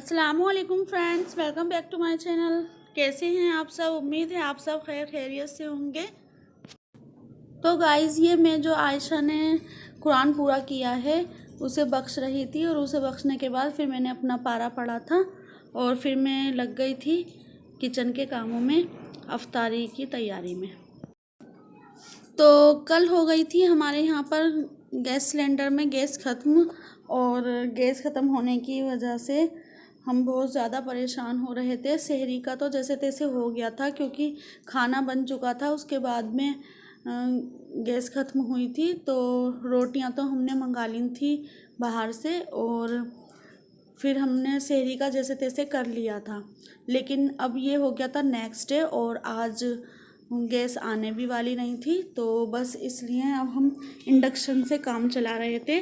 अस्सलामुअलैकुम friends, welcome back to my channel. कैसे हैं आप सब? उम्मीद है आप सब खैरियत से होंगे। तो गाइज़, ये मैं जो आयशा ने कुरान पूरा किया है उसे बख्श रही थी, और उसे बख्शने के बाद फिर मैंने अपना पारा पढ़ा था और फिर मैं लग गई थी किचन के कामों में, अफ्तारी की तैयारी में। तो कल हो गई थी हमारे यहाँ पर गैस सिलेंडर में गैस ख़त्म, और गैस ख़त्म होने की वजह से हम बहुत ज़्यादा परेशान हो रहे थे। सहरी का तो जैसे तैसे हो गया था क्योंकि खाना बन चुका था। उसके बाद में गैस ख़त्म हुई थी तो रोटियां तो हमने मंगा ली थी बाहर से, और फिर हमने सहरी का जैसे तैसे कर लिया था। लेकिन अब ये हो गया था नेक्स्ट डे, और आज गैस आने भी वाली नहीं थी, तो बस इसलिए अब हम इंडक्शन से काम चला रहे थे।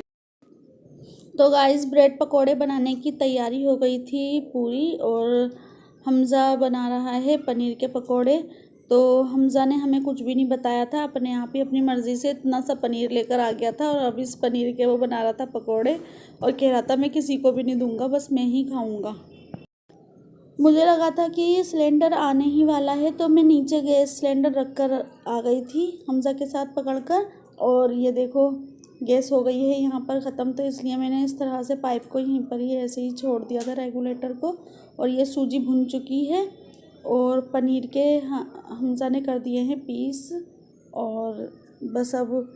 तो गाइस, ब्रेड पकोड़े बनाने की तैयारी हो गई थी पूरी, और हमज़ा बना रहा है पनीर के पकोड़े। तो हमज़ा ने हमें कुछ भी नहीं बताया था, अपने आप ही अपनी मर्ज़ी से इतना सा पनीर लेकर आ गया था, और अब इस पनीर के वो बना रहा था पकोड़े और कह रहा था मैं किसी को भी नहीं दूंगा, बस मैं ही खाऊंगा। मुझे लगा था कि सिलेंडर आने ही वाला है, तो मैं नीचे गैस सिलेंडर रख कर आ गई थी हमज़ा के साथ पकड़कर, और ये देखो गैस हो गई है यहाँ पर ख़त्म। तो इसलिए मैंने इस तरह से पाइप को यहीं पर ही ऐसे ही छोड़ दिया था रेगुलेटर को, और ये सूजी भुन चुकी है, और पनीर के हमज़ा ने कर दिए हैं पीस, और बस अब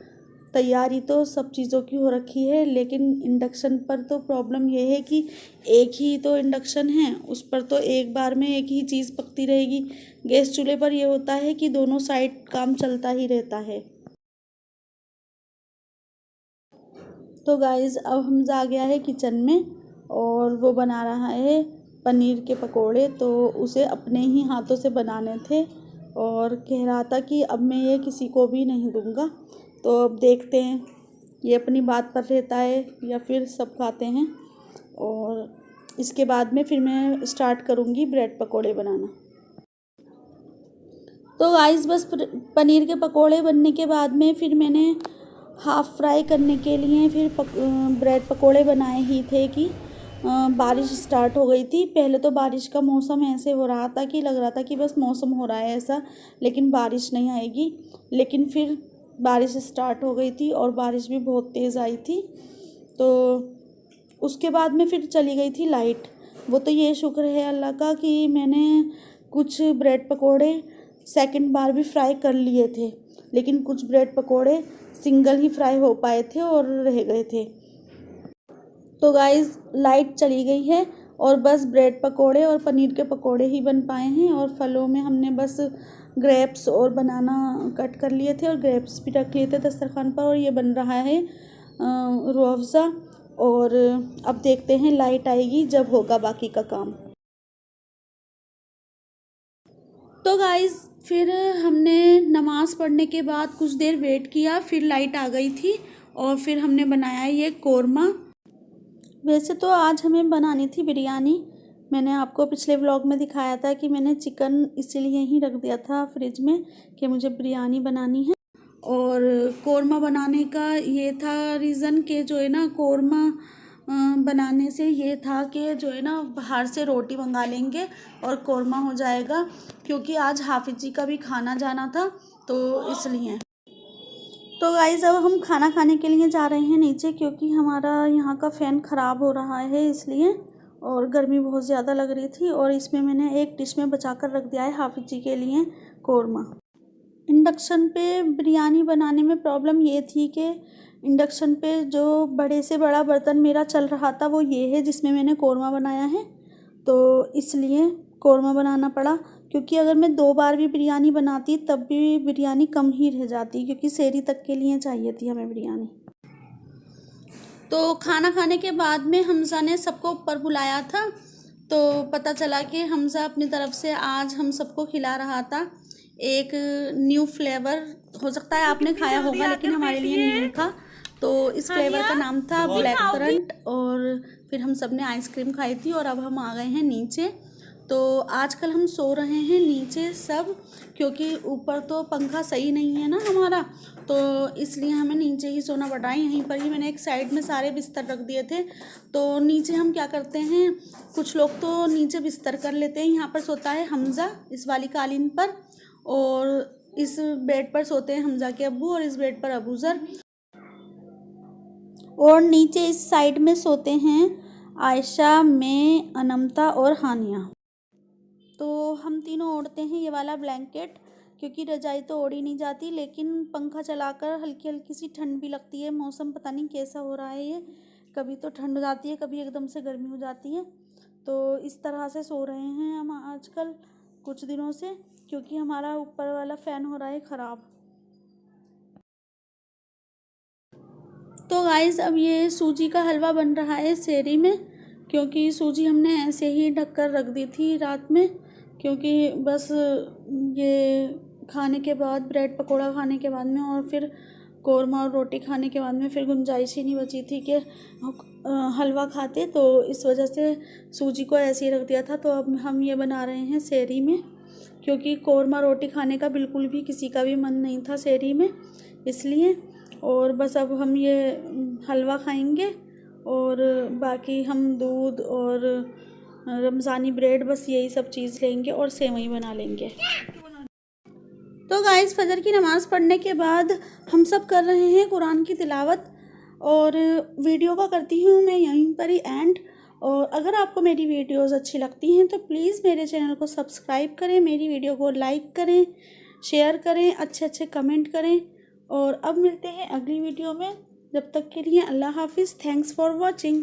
तैयारी तो सब चीज़ों की हो रखी है। लेकिन इंडक्शन पर तो प्रॉब्लम ये है कि एक ही तो इंडक्शन है, उस पर तो एक बार में एक ही चीज़ पकती रहेगी। गैस चूल्हे पर ये होता है कि दोनों साइड काम चलता ही रहता है। तो गाइज़, अब हमज़ा आ गया है किचन में, और वो बना रहा है पनीर के पकोड़े। तो उसे अपने ही हाथों से बनाने थे, और कह रहा था कि अब मैं ये किसी को भी नहीं दूंगा। तो अब देखते हैं ये अपनी बात पर रहता है या फिर सब खाते हैं, और इसके बाद में फिर मैं स्टार्ट करूँगी ब्रेड पकोड़े बनाना। तो गाइस, बस पनीर के पकोड़े बनने के बाद में फिर मैंने हाफ़ फ्राई करने के लिए फिर ब्रेड पकोड़े बनाए ही थे कि बारिश स्टार्ट हो गई थी। पहले तो बारिश का मौसम ऐसे हो रहा था कि लग रहा था कि बस मौसम हो रहा है ऐसा, लेकिन बारिश नहीं आएगी। लेकिन फिर बारिश स्टार्ट हो गई थी, और बारिश भी बहुत तेज़ आई थी। तो उसके बाद में फिर चली गई थी लाइट। वो तो ये शुक्र है अल्लाह का कि मैंने कुछ ब्रेड पकोड़े सेकंड बार भी फ्राई कर लिए थे, लेकिन कुछ ब्रेड पकोड़े सिंगल ही फ्राई हो पाए थे और रह गए थे। तो गाइज़, लाइट चली गई है, और बस ब्रेड पकोड़े और पनीर के पकोड़े ही बन पाए हैं। और फलों में हमने बस ग्रेप्स और बनाना कट कर लिए थे, और ग्रेप्स भी रख लिए थे दस्तरखान पर, और ये बन रहा है रूह अफ़ज़ा। और अब देखते हैं लाइट आएगी जब होगा बाकी का काम। तो गाइज़, फिर हमने नमाज़ पढ़ने के बाद कुछ देर वेट किया, फिर लाइट आ गई थी, और फिर हमने बनाया ये कोरमा। वैसे तो आज हमें बनानी थी बिरयानी। मैंने आपको पिछले व्लॉग में दिखाया था कि मैंने चिकन इसीलिए ही रख दिया था फ्रिज में कि मुझे बिरयानी बनानी है। और कोरमा बनाने का ये था रीज़न कि जो है ना, कोरमा बनाने से ये था कि जो है ना, बाहर से रोटी मंगा लेंगे और कोरमा हो जाएगा, क्योंकि आज हाफिज़ जी का भी खाना जाना था, तो इसलिए। तो गाइज़, अब हम खाना खाने के लिए जा रहे हैं नीचे, क्योंकि हमारा यहाँ का फ़ैन ख़राब हो रहा है इसलिए, और गर्मी बहुत ज़्यादा लग रही थी। और इसमें मैंने एक डिश में बचा कर रख दिया है हाफिज़ जी के लिए कोरमा। इंडक्शन पे बिरयानी बनाने में प्रॉब्लम ये थी कि इंडक्शन पे जो बड़े से बड़ा बर्तन मेरा चल रहा था वो ये है जिसमें मैंने कोरमा बनाया है, तो इसलिए कोरमा बनाना पड़ा। क्योंकि अगर मैं 2 बार भी बिरयानी बनाती तब भी बिरयानी कम ही रह जाती, क्योंकि सहरी तक के लिए चाहिए थी हमें बिरयानी। तो खाना खाने के बाद में हमज़ा ने सबको ऊपर बुलाया था, तो पता चला कि हमज़ा अपनी तरफ से आज हम सबको खिला रहा था एक न्यू फ्लेवर। हो सकता है आपने खाया होगा, लेकिन हमारे लिए न्यू था। तो इस फ्लेवर का नाम था ब्लैक करंट, और फिर हम सब ने आइसक्रीम खाई थी, और अब हम आ गए हैं नीचे। तो आजकल हम सो रहे हैं नीचे सब, क्योंकि ऊपर तो पंखा सही नहीं है ना हमारा, तो इसलिए हमें नीचे ही सोना पड़ रहा है। यहीं पर ही मैंने एक साइड में सारे बिस्तर रख दिए थे। तो नीचे हम क्या करते हैं, कुछ लोग तो नीचे बिस्तर कर लेते हैं। यहाँ पर सोता है हमज़ा इस वाली कालीन पर, और इस बेड पर सोते हैं हमज़ा के अब्बू, और इस बेड पर अबूज़र, और नीचे इस साइड में सोते हैं आयशा, मैं, अनमता और हानिया। तो हम तीनों ओढ़ते हैं ये वाला ब्लैंकेट, क्योंकि रजाई तो ओढ़ी नहीं जाती, लेकिन पंखा चलाकर हल्की हल्की सी ठंड भी लगती है। मौसम पता नहीं कैसा हो रहा है, ये कभी तो ठंड हो जाती है, कभी एकदम से गर्मी हो जाती है। तो इस तरह से सो रहे हैं हम आजकल कुछ दिनों से, क्योंकि हमारा ऊपर वाला फ़ैन हो रहा है ख़राब। तो गाइस अब ये सूजी का हलवा बन रहा है सेरी में, क्योंकि सूजी हमने ऐसे ही ढक कर रख दी थी रात में, क्योंकि बस ये खाने के बाद, ब्रेड पकोड़ा खाने के बाद में और फिर कौरमा और रोटी खाने के बाद में फिर गुंजाइश ही नहीं बची थी कि हलवा खाते, तो इस वजह से सूजी को ऐसे ही रख दिया था। तो अब हम ये बना रहे हैं सेरी में, क्योंकि कौरमा रोटी खाने का बिल्कुल भी किसी का भी मन नहीं था सेरी में, इसलिए। और बस अब हम ये हलवा खाएंगे, और बाकी हम दूध और रमज़ानी ब्रेड, बस यही सब चीज़ लेंगे और सेवई बना लेंगे। तो गाइस फजर की नमाज़ पढ़ने के बाद हम सब कर रहे हैं कुरान की तिलावत, और वीडियो का करती हूँ मैं यहीं पर ही एंड। और अगर आपको मेरी वीडियोस अच्छी लगती हैं तो प्लीज़ मेरे चैनल को सब्सक्राइब करें, मेरी वीडियो को लाइक करें, शेयर करें, अच्छे अच्छे कमेंट करें। और अब मिलते हैं अगली वीडियो में, जब तक के लिए अल्लाह हाफिज़। Thanks for watching.